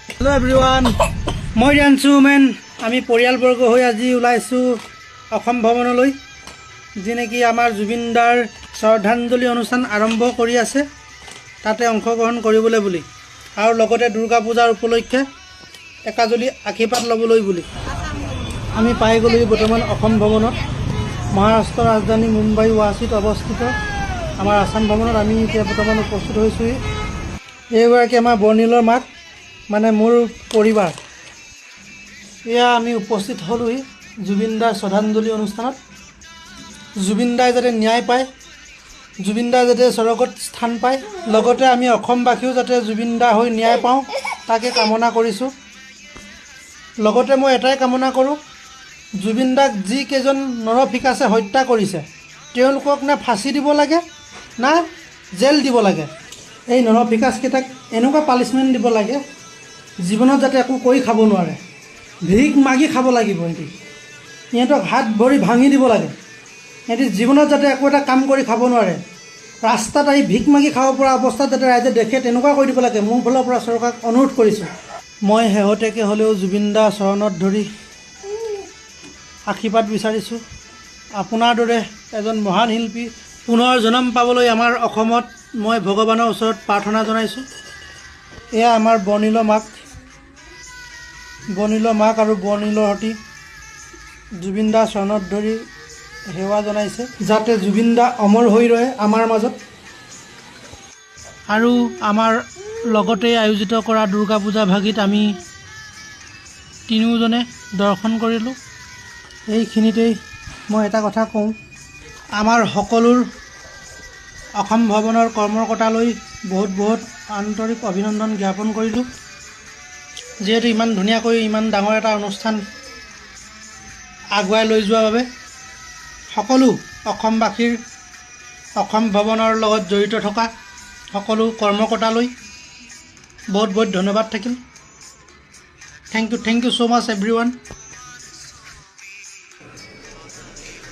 hello everyone मैं Riyanshu main आमी परियालबर्ग हो আজি ওলাইছো অসম ভ্ৰমণলৈ যি নেকি আমাৰ জুবিনদাৰ শ্ৰদ্ধাঞ্জলি অনুষ্ঠান আৰম্ভ কৰি আছে তাতে অংশগ্ৰহণ কৰিবলৈ বুলি আৰু লগতে দুৰ্গা পূজাৰ উপলক্ষে একাজলি আশীৰ্বাদ ল'বলৈ বুলি আমি পাই গ'লো বৰ্তমান অসম ভৱনত মহাৰাষ্ট্ৰৰ ৰাজধানী মুম্বাই ৱাছিত অৱস্থিত আমাৰ আসাম ভৱনত আমি এতিয়া বৰ্তমান উপস্থিত হৈছোঁ এইগৰাকী আমাৰ বৰ্ণিলৰ মাক মানে মোৰ পৰিবাৰ এয়া আমি উপস্থিত হলোহি জুবিনদাৰ শ্ৰদ্ধাঞ্জলি অনুষ্ঠানত জুবিনদাই যাতে ন্যায় পায় জুবিনদাৰ যাতে স্বৰ্গত স্থান পায় লগতে আমি অসমবাসীও যাতে জুবিনদাৰ হৈ ন্যায় পাওঁ তাকে কামনা কৰিছোঁ লগতে মই এটাই কামনা কৰোঁ জুবিনদাক যি কেইজন নৰফিকাছে হত্যা কৰিছে তেওঁলোকক না ফাঁচি দিব লাগে না জেল দিব লাগে এই নৰফিকাছকেইটাক এনেকুৱা পানিছমেণ্ট দিব লাগে জীৱনত যাতে একো কৰি খাব নোৱাৰে ভিক মাগি খাব লাগিব সিহঁতক হাত ভৰি ভাঙি দিব লাগে সিহঁতি জীৱনত যাতে একো এটা কাম কৰি খাব নোৱাৰে ৰাস্তাত আহি ভিক মাগি খাব পৰা অৱস্থাত যাতে ৰাইজে দেখে তেনেকুৱা কৰি দিব লাগে মোৰ ফালৰ পৰা চৰকাৰক অনুৰোধ কৰিছোঁ মই শেহতীয়াকৈ হ'লেও জুবিনদাৰ চৰণত ধৰি আশীৰ্বাদ বিচাৰিছোঁ আপোনাৰ দৰে এজন মহান শিল্পী পুনৰ জন্ম পাবলৈ আমাৰ অসমত মই ভগৱানৰ ওচৰত প্ৰাৰ্থনা জনাইছোঁ এয়া আমাৰ বৰ্ণিলৰ মাক আৰু বৰ্ণিলৰ সতি জুবিনদাৰ চৰণত ধৰি সেৱা জনাইছে যাতে জুবিনদা অমৰ হৈ ৰহে আমাৰ মাজত আৰু আমাৰ লগতে আয়োজিত কৰা দুৰ্গা পূজা ভাগিত আমি তিনিওজনে দৰ্শন কৰিলোঁ এইখিনিতেই মই এটা কথা কওঁ আমাৰ সকলোৰ অসম ভৱনৰ কৰ্মকৰ্তালৈ বহুত আন্তৰিক অভিনন্দন জ্ঞাপন কৰিলোঁ যিহেতু ইমান ধুনীয়াকৈ ইমান ডাঙৰ এটা অনুষ্ঠান আগুৱাই লৈ যোৱাৰ বাবে সকলো অসমবাসীৰ অসম ভৱনৰ লগত জড়িত থকা সকলো কৰ্মকৰ্তালৈ বহুত ধন্যবাদ থাকিল thank you so' much everyone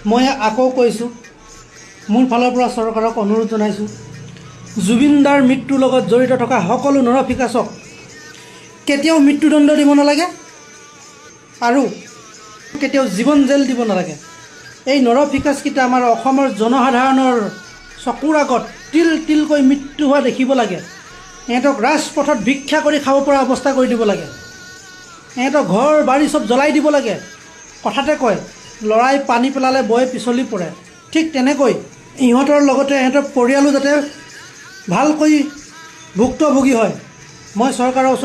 মই আকৌ কৈছোঁ মোৰ ফালৰ পৰা চৰকাৰক অনুৰোধ জনাইছোঁ জুবিনদাৰ মৃত্যুৰ লগত জড়িত থকা সকলো নৰফিকাছক কেতিয়াও মৃত্যুদণ্ড দিব নালাগে আৰু কেতিয়াও জীৱন জেল দিব নালাগে এই নৰফিকাছকেইটা আমাৰ অসমৰ জনসাধাৰণৰ চকুৰ আগত তিলকৈ মৃত্যু হোৱা দেখিব লাগে সিহঁতক ৰাজপথত ভিক্ষা কৰি খাব পৰা অৱস্থা কৰি দিব লাগে সিহঁতক ঘৰ বাৰী চব জ্বলাই দিব লাগে কথাতে কয় লৰাই পানী পেলালে বৈ পিছলি পৰে ঠিক তেনেকৈ ইহঁতৰ লগতে ইহঁতৰ পৰিয়ালো যাতে ভালকৈ ভুক্তভোগী হয় মই চৰকাৰৰ